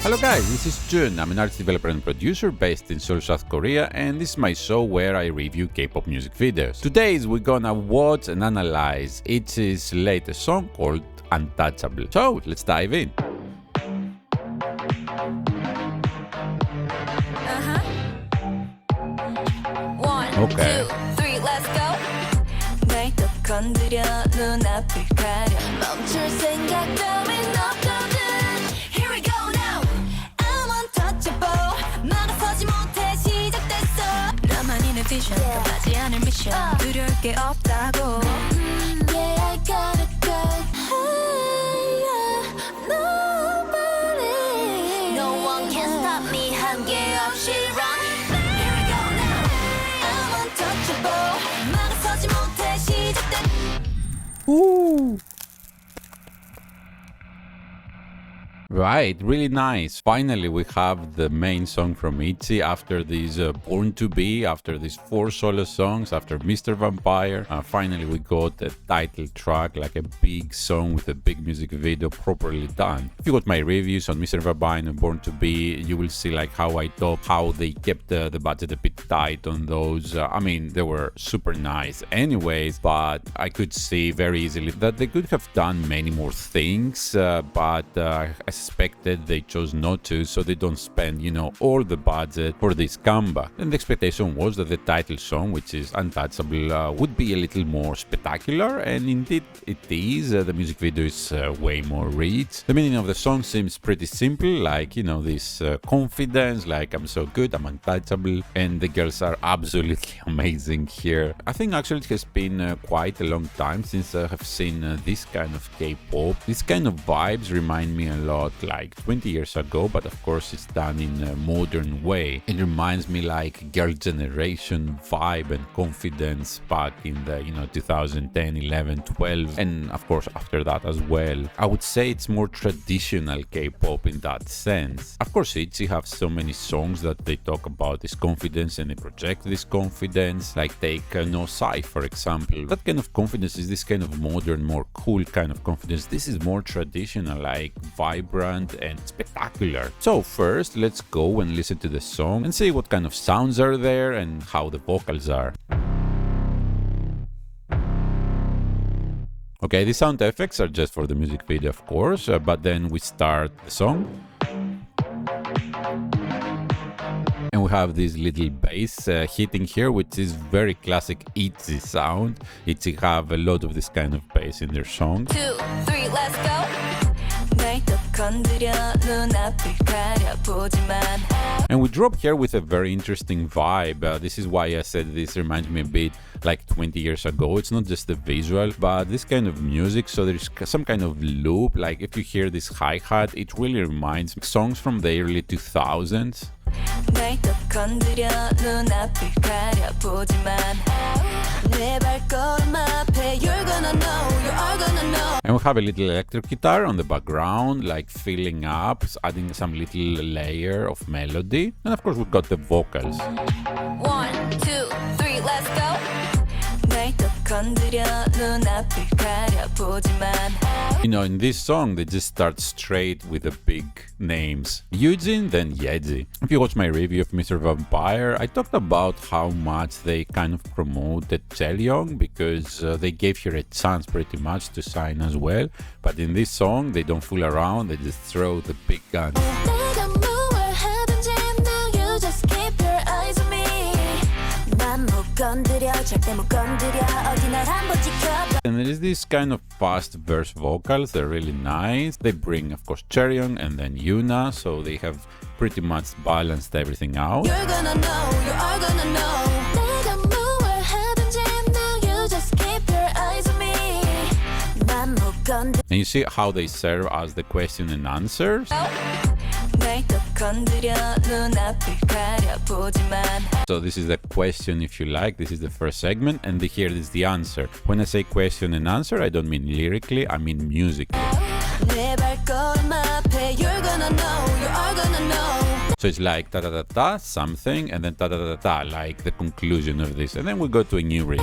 Hello guys, this is Jun. I'm an artist developer and producer based in Seoul, South Korea, and this is my show where I review K-pop music videos. Today we're gonna watch and analyze ITZY's latest song called Untouchable. So let's dive in. Okay. 1, 2, 3, let's go. 날 또 건드려 눈앞을 가려 멈출 생각 따윈 없거든. Here we go now. I'm untouchable. 막아서지 못해 시작됐어. 나만이 내 vision. 끝나지 않을 미션. 두려울 게 없다고. Yeah, I gotta go. Hey, yeah, nobody. No one can stop me. 한계 없이 run. Ooh. Right, really nice. Finally, we have the main song from ITZY after this Born to Be, after these 4 solo songs, after Mr. Vampire. Finally, we got a title track, like a big song with a big music video properly done. If you got my reviews on Mr. Vampire and Born to Be, you will see like how I talk, how they kept the budget a bit tight on those. I mean, they were super nice anyways, but I could see very easily that they could have done many more things, but I suspected they chose not to, so they don't spend, you know, all the budget for this comeback. And the expectation was that the title song, which is Untouchable, would be a little more spectacular, and indeed it is. The music video is way more rich. The meaning of the song seems pretty simple, like, you know, this confidence, like I'm so good, I'm untouchable, and the girls are absolutely amazing here. I think actually it has been quite a long time since I have seen this kind of K-pop. This kind of vibes remind me a lot like 20 years ago, but of course it's done in a modern way. It reminds me like girl generation vibe and confidence back in the, you know, 2010, 11, 12, and of course after that as well. I would say it's more traditional K-pop in that sense. Of course ITZY have so many songs that they talk about this confidence and they project this confidence, like take No Psy for example. That kind of confidence is this kind of modern, more cool kind of confidence. This is more traditional, like vibrant and spectacular. So first let's go and listen to the song and see what kind of sounds are there and how the vocals are. Okay, the sound effects are just for the music video of course, but then we start the song. And we have this little bass hitting here, which is very classic ITZY sound. ITZY have a lot of this kind of bass in their songs. 2, 3, let's go. And we drop here with a very interesting vibe. This is why I said this reminds me a bit like 20 years ago. It's not just the visual, but this kind of music. So there's some kind of loop. Like if you hear this hi-hat, it really reminds me of songs from the early 2000s. And we have a little electric guitar on the background, like filling up, adding some little layer of melody. And of course we've got the vocals. 1, 2, 3, let's go. You know, in this song they just start straight with the big names. Eugene, then Yeji. If you watch my review of Mr. Vampire, I talked about how much they kind of promoted Chaeyoung because they gave her a chance pretty much to sign as well. But in this song they don't fool around, they just throw the big guns. And there is this kind of fast verse vocals, they're really nice. They bring of course Chaeyoung and then Yuna, so they have pretty much balanced everything out. You're gonna know, you are gonna know. And you see how they serve as the question and answers. So this is the question, if you like, this is the first segment, and here is the answer. When I say question and answer, I don't mean lyrically, I mean musically. So it's like ta ta ta ta something, and then ta ta ta ta, like the conclusion of this, and then we go to a new riff.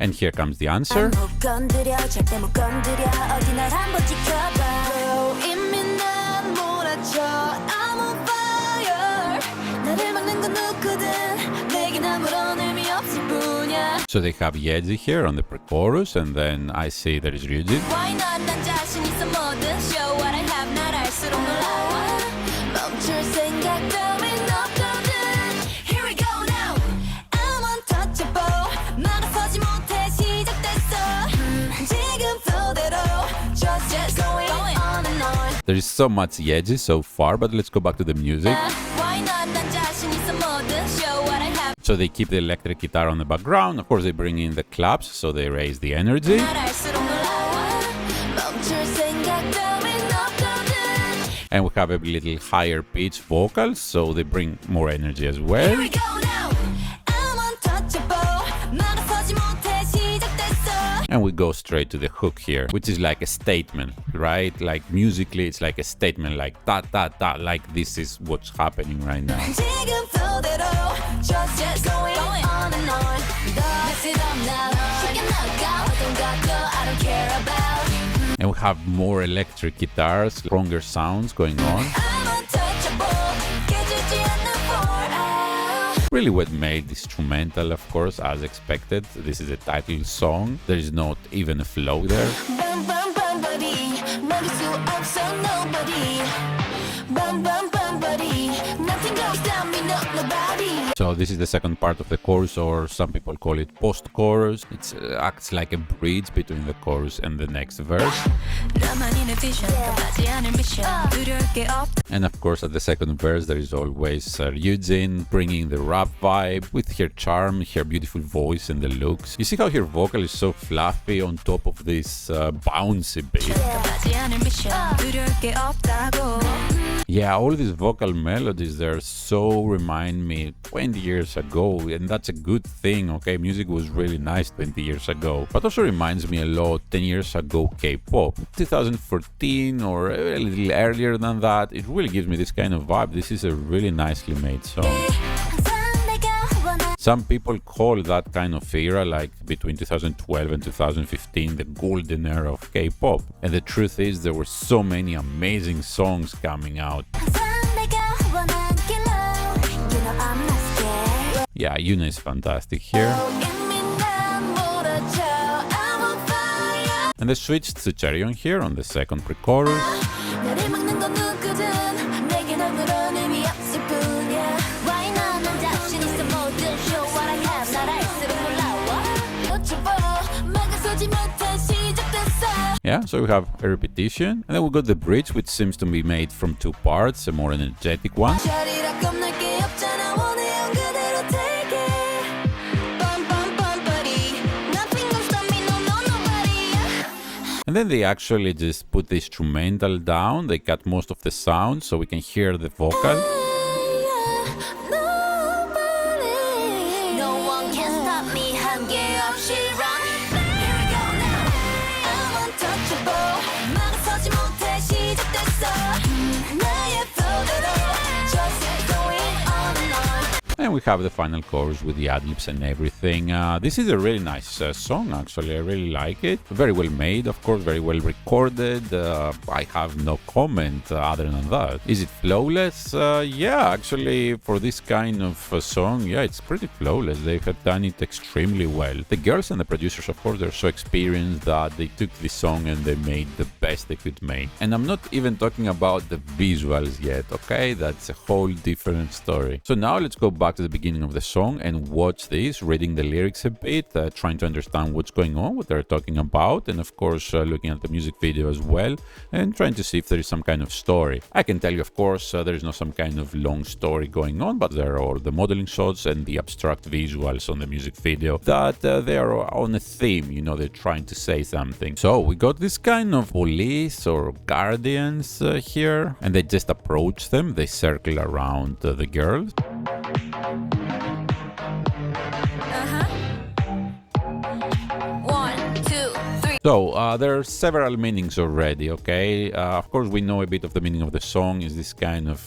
And here comes the answer. 못 건드려 절대 못 건드려 어디 날 한번 지켜봐 이미 난 몰아쳐 I'm on fire 나를 막는 건 누구든 내겐 아무런 의미 없을 뿐이야 So they have Yeji here on the pre-chorus, and then I see there is Ryujin. Why not 난 자신 있어 뭐든 show what I have 날 알수록 놀라워 멈출 생각 따윈 없거든 Here we go now I'm untouchable 막아서지 못해 시작됐어 지금 flow 대로 just going on and on There is so much Yeji so far, but let's go back to the music. Why not 난 자신 있어 뭐든 show what I have So they keep the electric guitar on the background. Of course, they bring in the claps, so they raise the energy. 날 알수록 놀라워 멈출 생각 따윈 없거든 And we have a little higher pitch vocals, so they bring more energy as well. Here we go now I'm untouchable 막아서지 못해 시작됐어 And we go straight to the hook here, which is like a statement, right? Like musically, it's like a statement, like ta ta ta, like this is what's happening right now. 지금 flow대로 just going on and on Mess it up now 쉽게 나가 어떤 것도 I don't care about And we have more electric guitars, stronger sounds going on. I'm untouchable 깨지지 않는 for Really well made instrumental, of course, as expected. This is a title song. There is not even a flow there. Bum bum bum buddy 막을 수 없어 nobody Bum bum bum buddy Nothing goes down me no nobody So this is the second part of the chorus, or some people call it post-chorus. It acts like a bridge between the chorus and the next verse. 나만이 내 vision 끝나지 않을 mission 두려울 게 없 And of course, at the second verse, there is always Ryujin bringing the rap vibe with her charm, her beautiful voice and the looks. You see how her vocal is so fluffy on top of this bouncy beat. 끝나지 않을 mission 두려울 게 없다고 Yeah, all these vocal melodies there so remind me 20 years ago, and that's a good thing, okay? Music was really nice 20 years ago, but also reminds me a lot 10 years ago K-pop. 2014 or a little earlier than that, it really gives me this kind of vibe. This is a really nicely made song. Some people call that kind of era, like between 2012 and 2015, the golden era of K-pop. And the truth is, there were so many amazing songs coming out. Yeah, Yuna is fantastic here. And they switched to Cheon here on the second pre-chorus. Yeah, so we have a repetition, and then we got the bridge, which seems to be made from two parts, a more energetic one. And then they actually just put the instrumental down, they cut most of the sound so we can hear the vocal. And we have the final chorus with the ad-libs and everything. This is a really nice song, actually. I really like it. Very well made, of course, very well recorded. I have no comment other than that. Is it flawless? Yeah, actually, for this kind of song, yeah, it's pretty flawless. They have done it extremely well. The girls and the producers, of course, they're so experienced that they took this song and they made the best they could make. And I'm not even talking about the visuals yet, okay? That's a whole different story. So now let's go back to the beginning of the song and watch this, reading the lyrics a bit, trying to understand what's going on, what they're talking about, and of course looking at the music video as well, and trying to see if there is some kind of story. I can tell you, of course, there is not some kind of long story going on, but there are the modeling shots and the abstract visuals on the music video that they are on a theme, you know, they're trying to say something. So we got this kind of police or guardians here, and they just approach them, they circle around the girls. So there are several meanings already, okay? Of course, we know a bit of the meaning of the song is this kind of,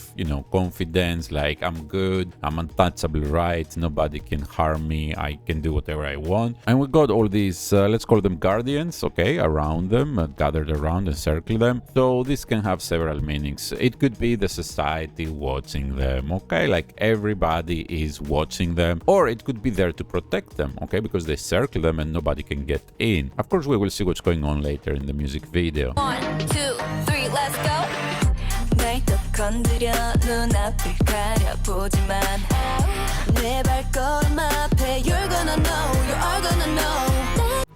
confidence, like I'm good, I'm untouchable, right? Nobody can harm me, I can do whatever I want. And we got all these, let's call them guardians, okay, around them, gathered around and circle them. So this can have several meanings. It could be the society watching them, okay? Like everybody is watching them, or it could be there to protect them, okay? Because they circle them and nobody can get in. Of course, we will see what's going on later in the music video. 1, 2, 3, let's go. 날 또 건드려 눈앞을 가려보지만 내 발걸음 앞에 you're gonna know, you are gonna know.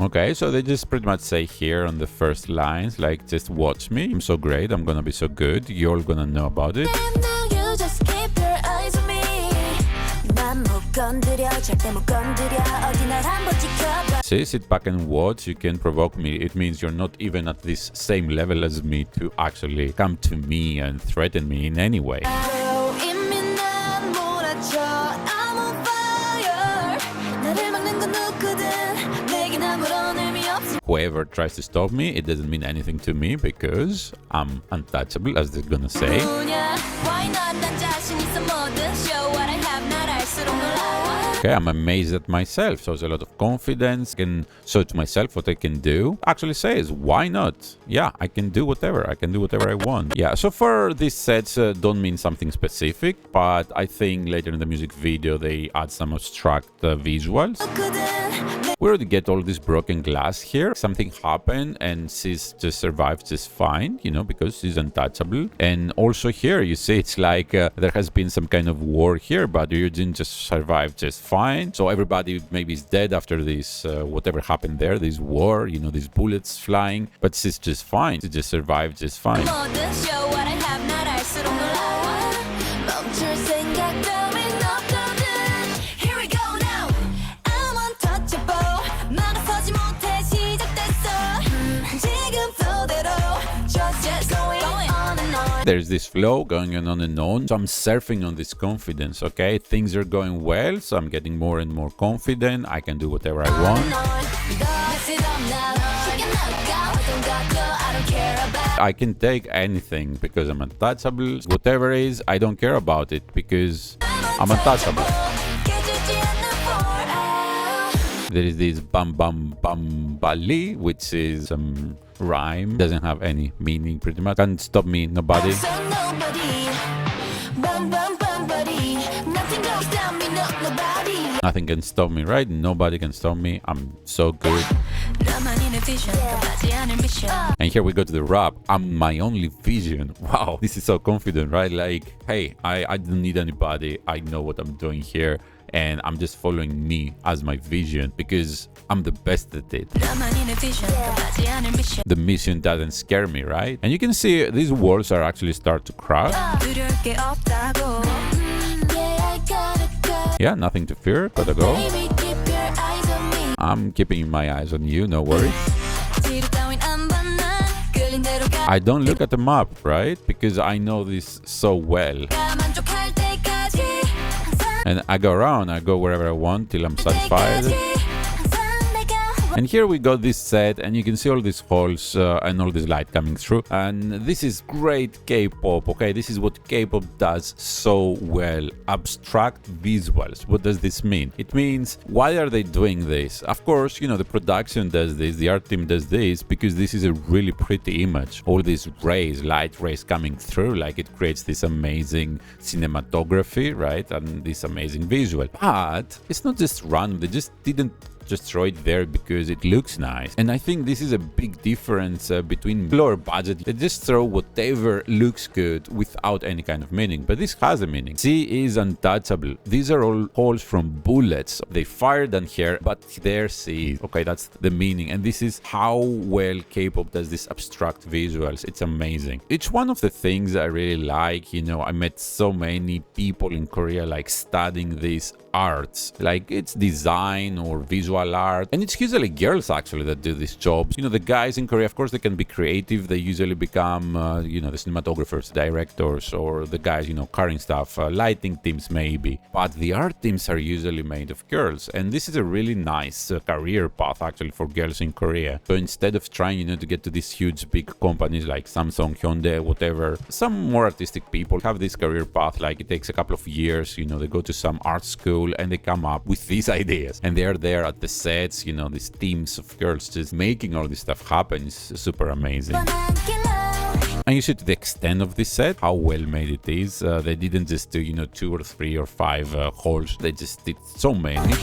Okay, so they just pretty much say here on the first lines, like, just watch me, I'm so great, I'm gonna be so good, you're all gonna know about it. And now you just keep your eyes on me. 난 못 건드려, 절대 못 건드려, 어디 날 한번 지켜봐. See, sit back and watch, you can provoke me. It means you're not even at this same level as me to actually come to me and threaten me in any way. 이미 난 몰아쳐, I'm on fire. 나를 막는 건 누구든 내겐 아무런 의미 없어. Whoever tries to stop me, it doesn't mean anything to me because I'm untouchable, as they're gonna say. Why not? 난 자신 있어 뭐든 show what I have. 날 알수록 놀라워. Okay, I'm amazed at myself, shows a lot of confidence, can show to myself what I can do. Actually says, why not? Yeah, I can do whatever, I want. Yeah, so far these sets don't mean something specific, but I think later in the music video they add some abstract visuals. We already get all this broken glass here. Something happened and she's just survived just fine, because she's untouchable. And also here, you see, it's like there has been some kind of war here, but Eugene just survived just fine. So everybody maybe is dead after this, whatever happened there, this war, these bullets flying, but she's just fine. She just survived just fine. 뭐든 show what I have. 날 알수록 놀라워. 멈출 생각 따윈 없거든. Here we go now. I'm untouchable. 막아서지 못해 시작됐어. 지금 flow대로 just going on and on. There's this flow going on and on. So I'm surfing on this confidence, okay? Things are going well, so I'm getting more and more confident. I can do whatever I want. I can take anything because I'm untouchable. Whatever is, I don't care about it because I'm untouchable. There is this bam bam bam bali, which is some rhyme, doesn't have any meaning pretty much. Can't stop me, nobody. Nothing can stop me, right? Nobody can stop me. I'm so good. And here we go to the rap. I'm my only vision. Wow, this is so confident, right? Like, hey, I don't need anybody. I know what I'm doing here. And I'm just following me as my vision because I'm the best at it. The mission doesn't scare me, right? And you can see these walls are actually start to crack. Yeah, nothing to fear, gotta go. I'm keeping my eyes on you, no worries. I don't look at the map, right? Because I know this so well. And I go around, I go wherever I want till I'm satisfied. And here we got this set and you can see all these holes and all this light coming through. And this is great K-pop, okay? This is what K-pop does so well. Abstract visuals. What does this mean? It means, why are they doing this? Of course, the production does this, the art team does this, because this is a really pretty image. All these rays, light rays coming through, like it creates this amazing cinematography, right? And this amazing visual. But it's not just random, they just didn't just throw it there because it looks nice. And I think this is a big difference between lower budget. They just throw whatever looks good without any kind of meaning. But this has a meaning. C is untouchable. These are all holes from bullets. They fired on here, but there C. Okay, that's the meaning. And this is how well K-pop does these abstract visuals. It's amazing. It's one of the things I really like. I met so many people in Korea like studying this arts, like it's design or visual art. And it's usually girls actually that do these jobs. You know, the guys in Korea, of course, they can be creative. They usually become, you know, the cinematographers, directors, or the guys, you know, carrying stuff, lighting teams maybe. But the art teams are usually made of girls. And this is a really nice career path actually for girls in Korea. So instead of trying, you know, to get to these huge big companies like Samsung, Hyundai, whatever, some more artistic people have this career path. Like it takes a couple of years, you know, they go to some art school and they come up with these ideas. And they're there at the sets, you know, these teams of girls just making all this stuff happen. It's super amazing. And you see to the extent of this set, how well made it is. They didn't just do, you know, 2 or 3 or 5 holes. They just did so many.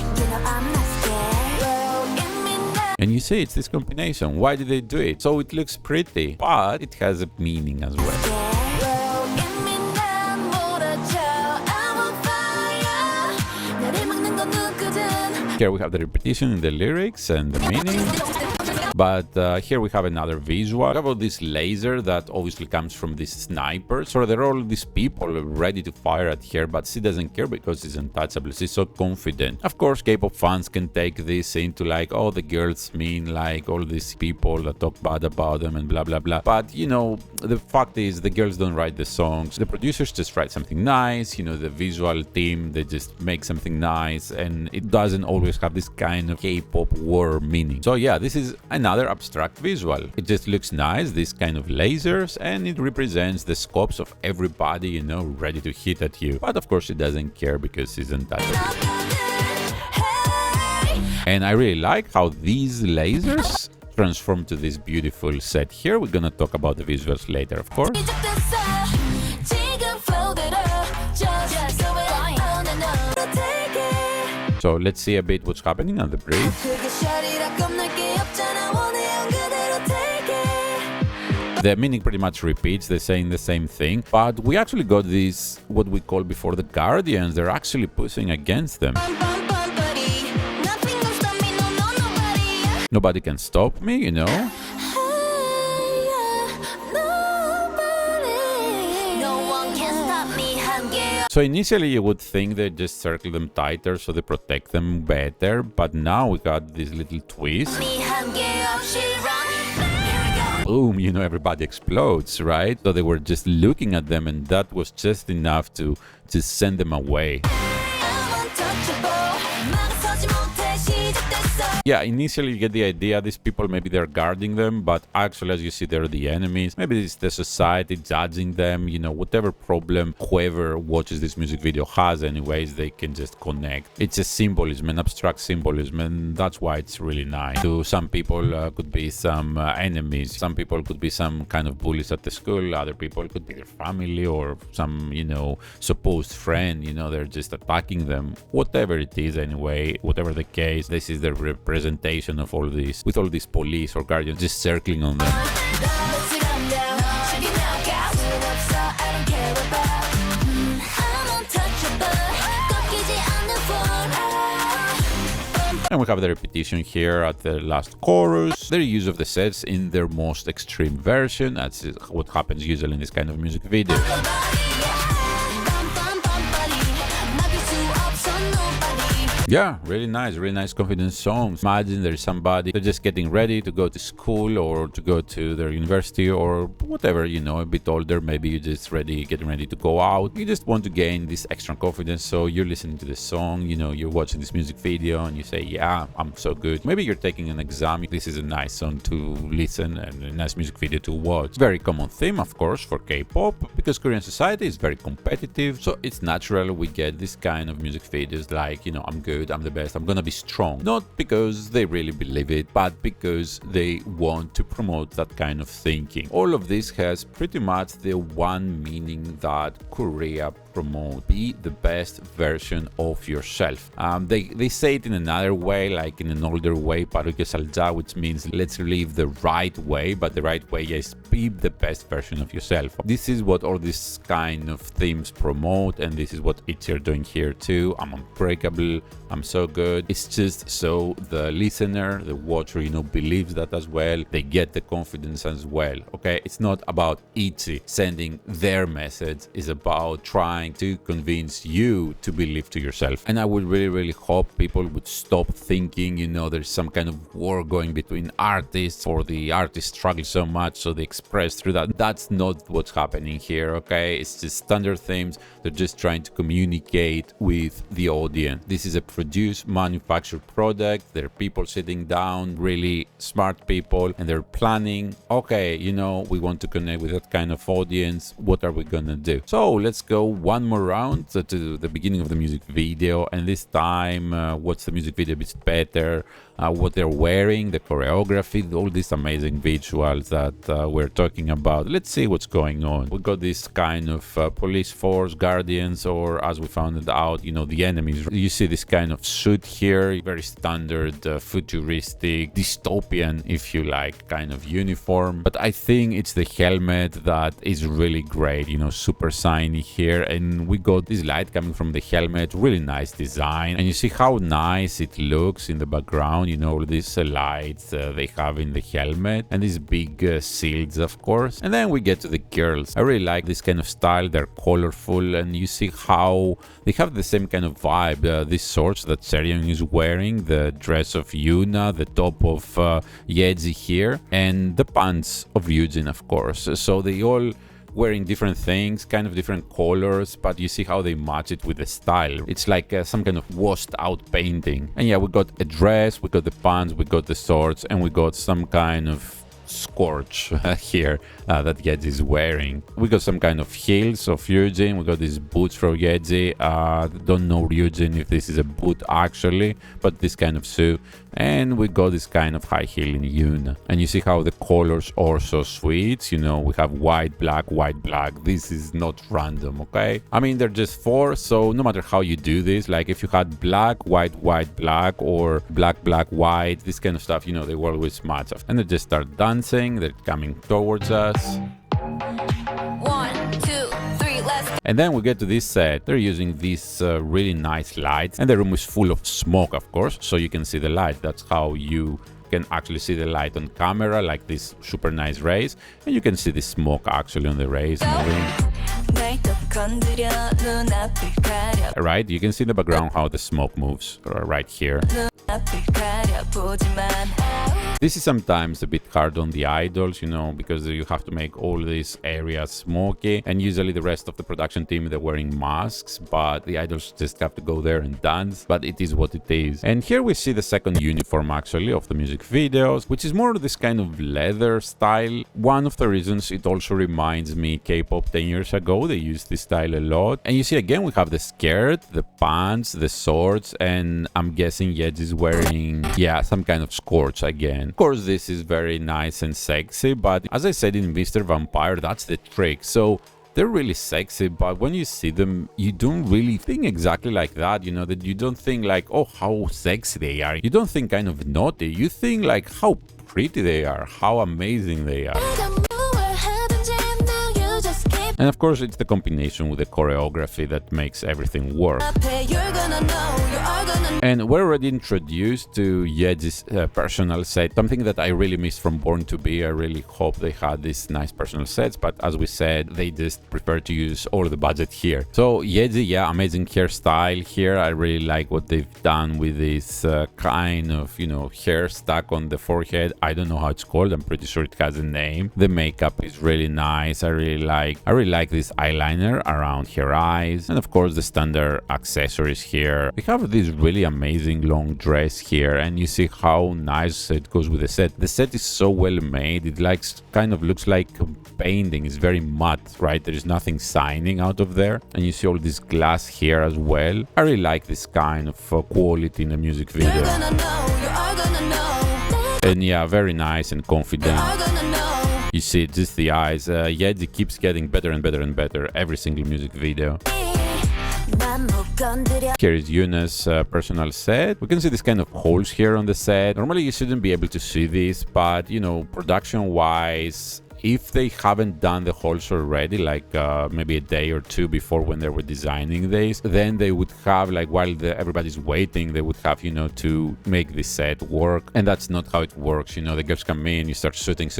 And you see, it's this combination. Why did they do it? So it looks pretty, but it has a meaning as well. Here we have the repetition in the lyrics and the meaning. But here we have another visual. We have this laser that obviously comes from this sniper. So there are all these people ready to fire at her, but she doesn't care because she's untouchable. She's so confident. Of course, K-pop fans can take this into like, oh, the girls mean like all these people that talk bad about them and blah, blah, blah. But, you know, the fact is the girls don't write the songs. The producers just write something nice. You know, the visual team, they just make something nice. And it doesn't always have this kind of K-pop war meaning. So yeah, this is another abstract visual. It just looks nice, this kind of lasers, and it represents the scopes of everybody, you know, ready to hit at you. But of course, it doesn't care because it's untouchable. And I really like how these lasers transform to this beautiful set here. We're gonna talk about the visuals later, of course. So let's see a bit what's happening on the bridge. The meaning pretty much repeats, they're saying the same thing, but we actually got this, what we call before the Guardians, they're actually pushing against them. Nobody can stop me, you know? So initially you would think they just circle them tighter so they protect them better, but now we got this little twist. Boom, you know, everybody explodes, right? So they were just looking at them and that was just enough to send them away. Yeah, initially you get the idea these people, maybe they're guarding them, but actually, as you see, they're the enemies. Maybe it's the society judging them, you know, whatever problem whoever watches this music video has anyways, they can just connect. It's a symbolism, an abstract symbolism, and that's why it's really nice. To some people could be some enemies, some people could be some kind of bullies at the school, other people could be their family or some, you know, supposed friend, you know, they're just attacking them. Whatever it is anyway, whatever the case, this is the representation of all this, with all these police or guardians just circling on them. And we have the repetition here at the last chorus. Their use of the sets in their most extreme version. That's what happens usually in this kind of music video. Yeah, really nice confident songs. Imagine there's somebody, they're just getting ready to go to school or to go to their university or whatever, you know, a bit older, maybe you're just getting ready to go out. You just want to gain this extra confidence, so you're listening to the song, you know, you're watching this music video and you say, yeah, I'm so good. Maybe you're taking an exam, this is a nice song to listen and a nice music video to watch. Very common theme, of course, for K-pop, because Korean society is very competitive, so it's natural we get this kind of music videos like, you know, I'm good, I'm the best, I'm gonna be strong. Not because they really believe it, but because they want to promote that kind of thinking. All of this has pretty much the one meaning that Korea promote: be the best version of yourself. They say it in another way, like in an older way, paruke salja, which means let's live the right way, but the right way is be the best version of yourself. This is what all these kind of themes promote, and this is what ITZY are doing here too. I'm unbreakable, I'm so good. It's just so the listener, the watcher, believes that as well. They get the confidence as well. Okay, it's not about ITZY sending their message. It's about trying to convince you to believe to yourself. And I would really, really hope people would stop thinking, there's some kind of war going between artists, or the artists struggle so much so they express through that. That's not what's happening here. Okay, it's just standard themes. They're just trying to communicate with the audience. This is a produced, manufactured product. There are people sitting down, really smart people, and they're planning, okay, we want to connect with that kind of audience. What are we gonna do? So let's go one more round to the beginning of the music video, and this time what's the music video a bit better, what they're wearing, the choreography, all these amazing visuals that we're talking about. Let's see what's going on. We got this kind of police force, guardians, or as we found it out, the enemies. You see this kind of suit here, very standard, futuristic, dystopian, if you like, kind of uniform. But I think it's the helmet that is really great, super shiny here. And we got this light coming from the helmet, really nice design. And you see how nice it looks in the background, all these lights they have in the helmet, and these big shields, of course. And then we get to the girls. I really like this kind of style. They're colorful, and you see how they have the same kind of vibe. These shorts that Seryeon is wearing, the dress of Yuna, the top of ITZY here, and the pants of Yujin, of course. So they all wearing different things, kind of different colors, but you see how they match it with the style. It's like some kind of washed out painting. And yeah, we got a dress, we got the pants, we got the shorts, and we got some kind of scorch here that ITZY is wearing. We got some kind of heels of Ryujin. We got these boots from ITZY. Don't know Ryujin if this is a boot actually, but this kind of shoe. And we got this kind of high heel in Yuna. And you see how the colors are so sweet. We have white, black, white, black. This is not random, okay? I mean, they're just four, so no matter how you do this, like if you had black, white, white, black, or black, black, white, this kind of stuff, they will always match. And they just start dancing. They're coming towards us. 1, 2, 3, let's go. And then we get to this set. They're using these really nice lights, and the room is full of smoke, of course, so you can see the light. That's how you can actually see the light on camera, like these super nice rays, and you can see the smoke actually on the rays moving. Right, you can see in the background how the smoke moves right here. This is sometimes a bit hard on the idols, because you have to make all these areas smoky, and usually the rest of the production team, they're wearing masks, but the idols just have to go there and dance, but it is what it is. And here we see the second uniform actually of the music videos, which is more of this kind of leather style. One of the reasons it also reminds me K-pop 10 years ago, they used this style a lot. And you see again, we have the skirt, the pants, the shorts, and I'm guessing ITZY is wearing, some kind of scorch again. Of course, this is very nice and sexy, but as I said in Mr. Vampire, that's the trick. So they're really sexy, but when you see them, you don't really think exactly like that, that you don't think like, oh, how sexy they are. You don't think kind of naughty. You think like how pretty they are, how amazing they are. And of course, it's the combination with the choreography that makes everything work. And we're already introduced to ITZY's personal set, something that I really missed from Born to Be. I really hope they had these nice personal sets, but as we said, they just prefer to use all the budget here. So ITZY, amazing hairstyle here. I really like what they've done with this kind of, hair stuck on the forehead. I don't know how it's called. I'm pretty sure it has a name. The makeup is really nice. I really like this eyeliner around her eyes, and of course the standard accessories here. We have this really amazing long dress here, and you see how nice it goes with the set. The set is so well made. It kind of looks like a painting. It's very matte, right? There is nothing shining out of there, and you see all this glass here as well. I really like this kind of quality in the music video. And very nice and confident. You see just the eyes. ITZY keeps getting better and better and better every single music video. Here is Yuna's personal set. We can see this kind of holes here on the set. Normally you shouldn't be able to see this, but production wise, if they haven't done the halls already, like maybe a day or two before when they were designing this, then they would have, like, while everybody's waiting, they would have, you know, to make this set work. And that's not how it works. You know, the girls come in, you start shooting,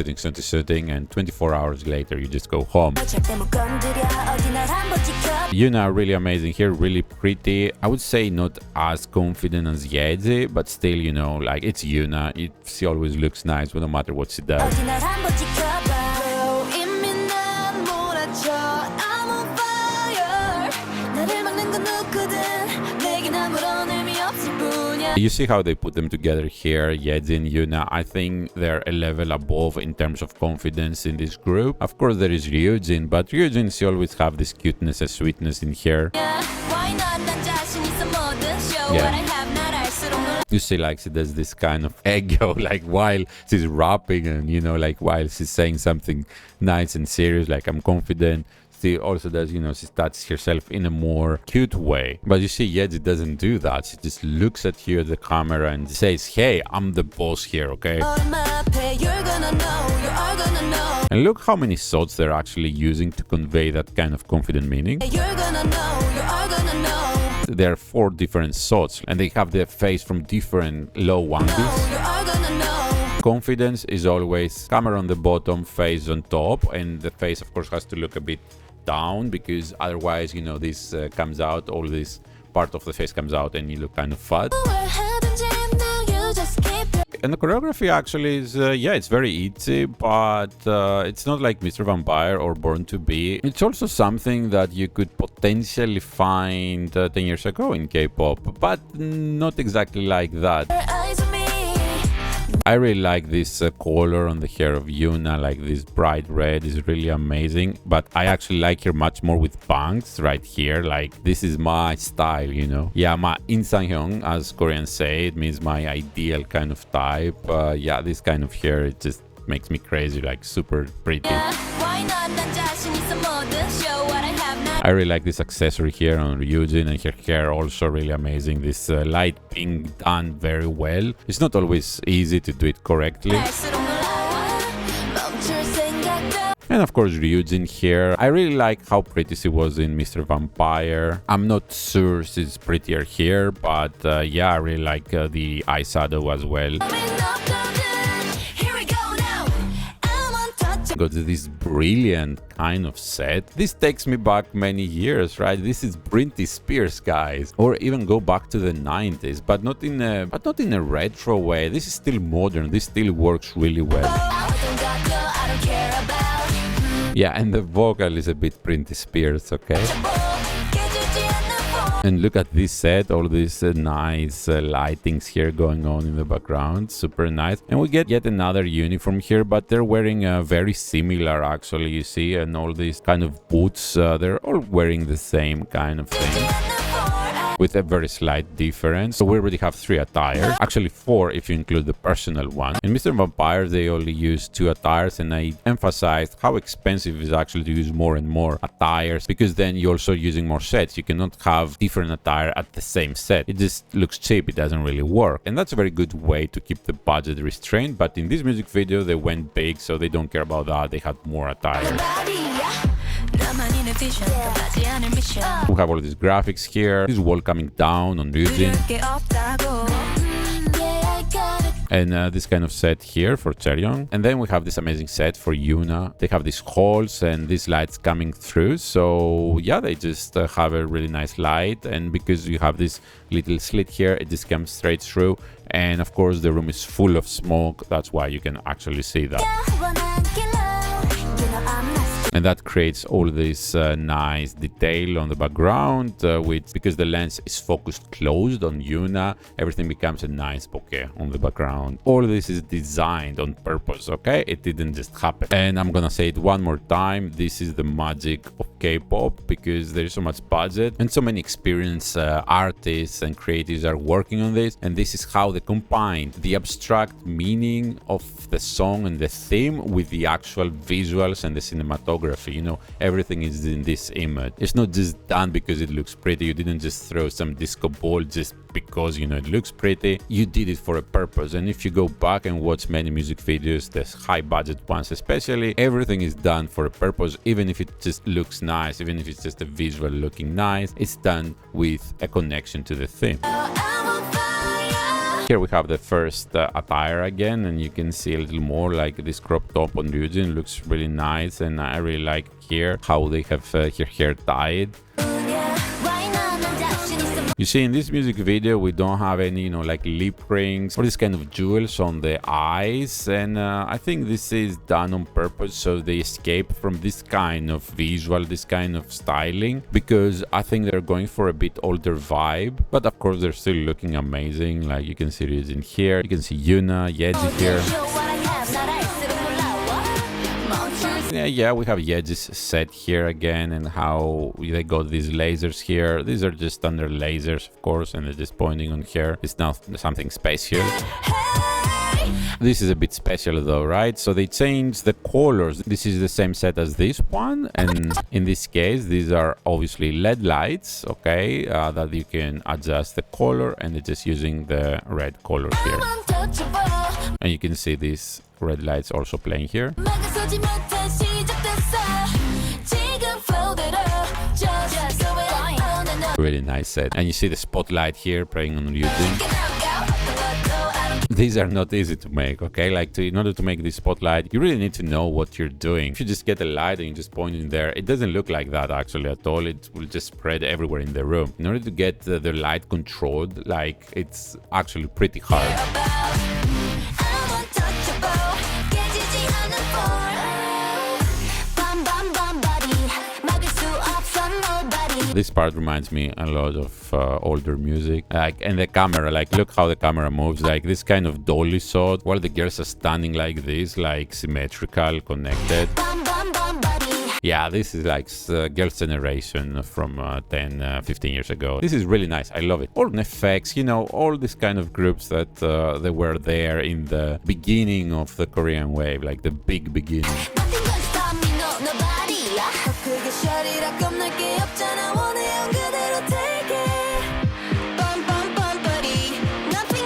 and 24 hours later you just go home. Yuna really amazing here, really pretty. I would say not as confident as ITZY, but still, you know, like, it's Yuna. She always looks nice no matter what she does. You see how they put them together here, ITZY and Yuna. I think they're a level above in terms of confidence in this group. Of course, there is Ryujin, but Ryujin, she always have this cuteness and sweetness in here. Yeah. You see, like, she does this kind of ego, like, while she's rapping and, you know, like, while she's saying something nice and serious, like, I'm confident. She also does, you know, she touches herself in a more cute way. But you see, ITZY doesn't do that. She just looks at you at the camera and says, hey, I'm the boss here, okay? And look how many shots they're actually using to convey that kind of confident meaning. There are 4 different shots, and they have their face from different low angles. Confidence is always camera on the bottom, face on top, and the face, of course, has to look a bit down, because otherwise, you know, this comes out, all this part of the face comes out and you look kind of fat. And the choreography actually is, yeah, it's very ITZY, but it's not like Mr. Vampire or Born to Be. It's also something that you could potentially find 10 years ago in K-pop, but not exactly like that. I really like this color on the hair of Yuna, like this bright red is really amazing. But I actually like her much more with bangs right here. Like, this is my style, you know. Yeah, my insanhyung, as Koreans say, it means my ideal kind of type. Yeah, this kind of hair, it just makes me crazy, like super pretty. I really like this accessory here on Ryujin, and her hair also really amazing. This light pink done very well. It's not always easy to do it correctly. And of course Ryujin here. I really like how pretty she was in Mr. Vampire. I'm not sure she's prettier here, but yeah, I really like the eyeshadow as well. Got this brilliant kind of set. This takes me back many years, right? This is Britney Spears, guys, or even go back to the 90s, but not in a retro way. This is still modern. This still works really well. Yeah, and the vocal is a bit Britney Spears, okay? And look at this set, all these nice lightings here going on in the background, super nice. And we get yet another uniform here, but they're wearing very similar, actually, you see, and all these kind of boots, they're all wearing the same kind of thing, with a very slight difference. So we already have 3 attires, actually 4 if you include the personal one. In Mr. Vampire, they only use 2 attires, and I emphasized how expensive it is actually to use more and more attires, because then you're also using more sets. You cannot have different attire at the same set. It just looks cheap. It doesn't really work. And that's a very good way to keep the budget restrained. But in this music video, they went big, so they don't care about that. They had more attire. We have all these graphics here. This wall coming down on Ryujin. And this kind of set here for Chaeryeong. And then we have this amazing set for Yuna. They have these holes and these lights coming through. So yeah, they just have a really nice light. And because you have this little slit here, it just comes straight through. And of course, the room is full of smoke. That's why you can actually see that. And that creates all this nice detail on the background, which, because the lens is focused closed on Yuna, everything becomes a nice bokeh on the background. All this is designed on purpose, okay? It didn't just happen. And I'm gonna say it one more time, this is the magic of K-pop, because there's so much budget and so many experienced artists and creatives are working on this. And this is how they combined the abstract meaning of the song and the theme with the actual visuals and the cinematography. You know, everything is in this image. It's not just done because it looks pretty. You didn't just throw some disco ball, just because, you know, it looks pretty. You did it for a purpose. And if you go back and watch many music videos, the high budget ones especially, everything is done for a purpose. Even if it just looks nice, even if it's just a visual looking nice, it's done with a connection to the theme. Here we have the first attire again, and you can see a little more like this crop top on Eugene looks really nice, and I really like here how they have her hair tied. You see, in this music video, we don't have any, you know, like lip rings or this kind of jewels on the eyes. And I think this is done on purpose so they escape from this kind of visual, this kind of styling, because I think they're going for a bit older vibe. But of course, they're still looking amazing. Like you can see it in here. You can see Yuna, Yeji here. Yeah, we have Yeji's set here again, and how they got these lasers here. These are just standard lasers, of course, and they're just pointing on here. It's not something special. This is a bit special though, right? So they changed the colors. This is the same set as this one, and in this case, these are obviously LED lights, okay, that you can adjust the color, and they're just using the red color here. And you can see these red lights also playing here. Really nice set. And you see the spotlight here playing on YouTube. These are not easy to make, okay? Like in order to make this spotlight, you really need to know what you're doing. If you just get a light and you just point in there, it doesn't look like that actually at all. It will just spread everywhere in the room. In order to get the light controlled, like it's actually pretty hard. This part reminds me a lot of older music, like, and the camera, like look how the camera moves, like this kind of dolly shot while the girls are standing like this, like symmetrical, connected. Yeah, this is like girls' generation from 10, 15 years ago. This is really nice. I love it. All effects, you know, all these kind of groups that they were there in the beginning of the Korean wave, like the big beginning.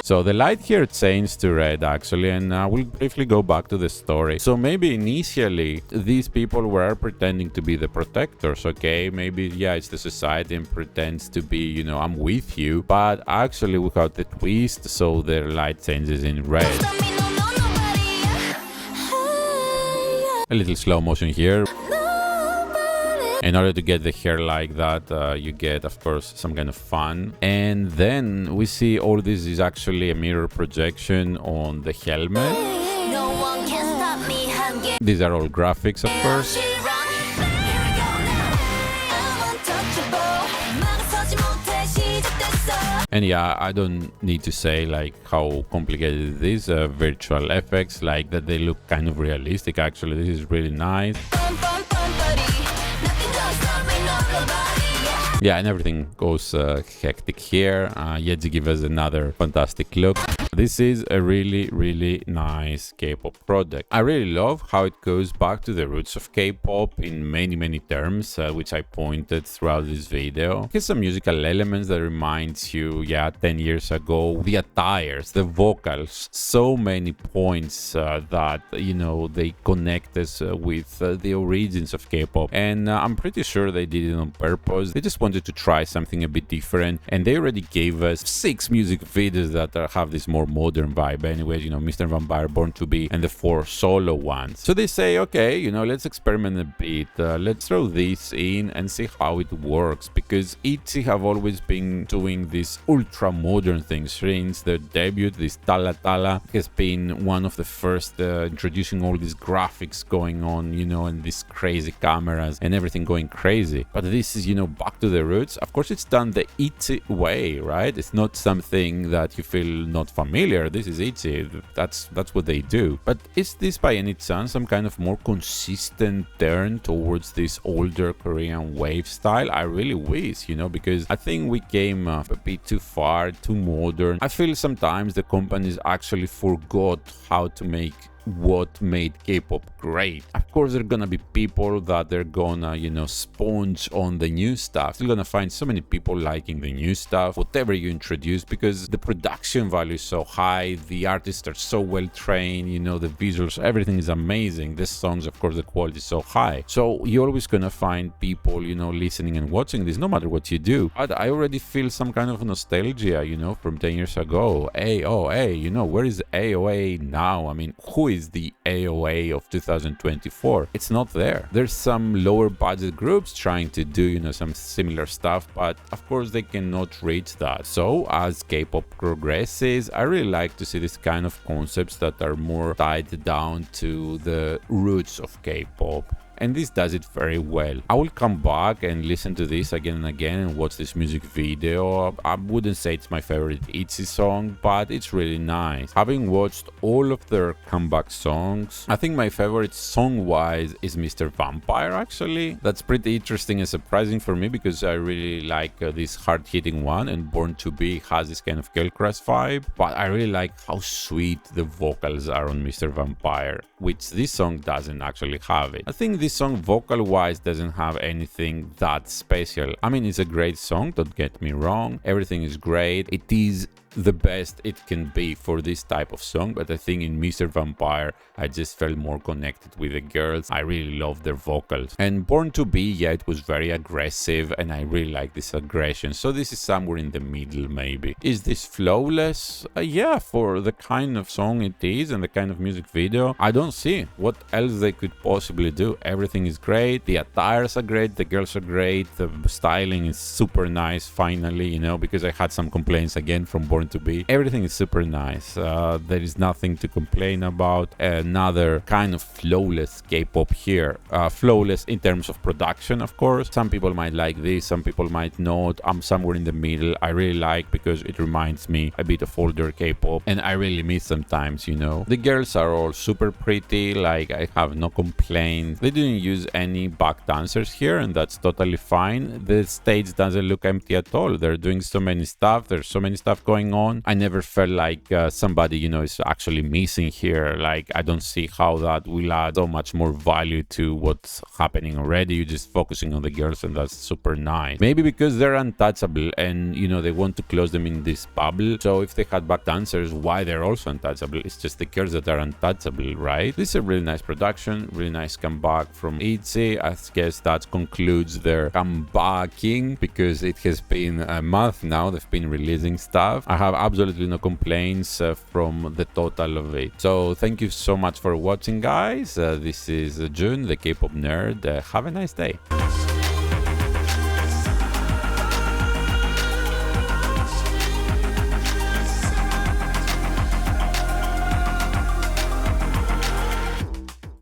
So the light here changed to red actually, and we'll briefly go back to the story. So maybe initially these people were pretending to be the protectors, okay? Maybe, yeah, it's the society and pretends to be, you know, I'm with you. But actually we got the twist, so their light changes in red. A little slow motion here. In order to get the hair like that, you get, of course, some kind of fun. And then we see all this is actually a mirror projection on the helmet. No one can stop me. These are all graphics, of course. And yeah, I don't need to say like how complicated it is. Virtual effects, like that they look kind of realistic. Actually, this is really nice. Yeah, and everything goes hectic here. Yeji gives us another fantastic look. This is a really, really nice K-pop project. I really love how it goes back to the roots of K-pop in many, many terms, which I pointed throughout this video. Here's some musical elements that reminds you, yeah, 10 years ago. The attires, the vocals, so many points that, you know, they connect us with the origins of K-pop. And I'm pretty sure they did it on purpose. They just wanted to try something a bit different, and they already gave us 6 music videos that have this more modern vibe anyways, you know, Mr. Vampire, Born to Be, and the 4 solo ones. So they say, okay, you know, let's experiment a bit, let's throw this in and see how it works, because ITZY have always been doing these ultra modern things. Since their debut, this Tala Tala has been one of the first introducing all these graphics going on, you know, and these crazy cameras and everything going crazy. But this is, you know, back to the roots. Of course, it's done the ITZY way, right? It's not something that you feel not familiar. This is ITZY. That's what they do. But is this by any chance some kind of more consistent turn towards this older Korean wave style? I really wish, you know, because I think we came a bit too far, too modern. I feel sometimes the companies actually forgot how to make what made K-pop great. Of course, there are gonna be people that they're gonna, sponge on the new stuff. You're gonna find so many people liking the new stuff, whatever you introduce, because the production value is so high, the artists are so well trained, the visuals, everything is amazing. The songs, of course, the quality is so high. So you're always gonna find people, listening and watching this, no matter what you do. But I already feel some kind of nostalgia, from 10 years ago. AOA, where is AOA now? I mean, who is the AOA of 2024? It's not there. There's some lower budget groups trying to do, some similar stuff, but of course they cannot reach that. So as K-pop progresses, I really like to see this kind of concepts that are more tied down to the roots of K-pop. And this does it very well. I will come back and listen to this again and again and watch this music video. I wouldn't say it's my favorite ITZY song, but it's really nice. Having watched all of their comeback songs, I think my favorite song-wise is Mr. Vampire, actually. That's pretty interesting and surprising for me because I really like this hard-hitting one, and Born to Be has this kind of girl crush vibe. But I really like how sweet the vocals are on Mr. Vampire, which this song doesn't actually have it. I think this song vocal-wise doesn't have anything that special. I mean, it's a great song, don't get me wrong. Everything is great. It is the best it can be for this type of song, but I think in Mr. Vampire I just felt more connected with the girls. I really love their vocals. And Born to Be, yeah, it was very aggressive and I really like this aggression, so this is somewhere in the middle maybe. Is this flawless? Yeah, for the kind of song it is and the kind of music video, I don't see what else they could possibly do. Everything is great, the attires are great, the girls are great, the styling is super nice finally, because I had some complaints again from Born to Be. Everything is super nice. There is nothing to complain about. Another kind of flawless K-pop here. Flawless in terms of production, of course. Some people might like this, some people might not. I'm somewhere in the middle. I really like because it reminds me a bit of older K-pop and I really miss sometimes, The girls are all super pretty, like I have no complaints. They didn't use any back dancers here and that's totally fine. The stage doesn't look empty at all. They're doing so many stuff. There's so many stuff going on. I never felt like somebody, is actually missing here. Like, I don't see how that will add so much more value to what's happening already. You're just focusing on the girls and that's super nice. Maybe because they're untouchable and, they want to close them in this bubble. So if they had back dancers, why they're also untouchable? It's just the girls that are untouchable, right? This is a really nice production, really nice comeback from ITZY. I guess that concludes their comebacking because it has been a month now. They've been releasing stuff. I have absolutely no complaints from the total of it. So thank you so much for watching, guys. This is June, the K-pop nerd. Have a nice day.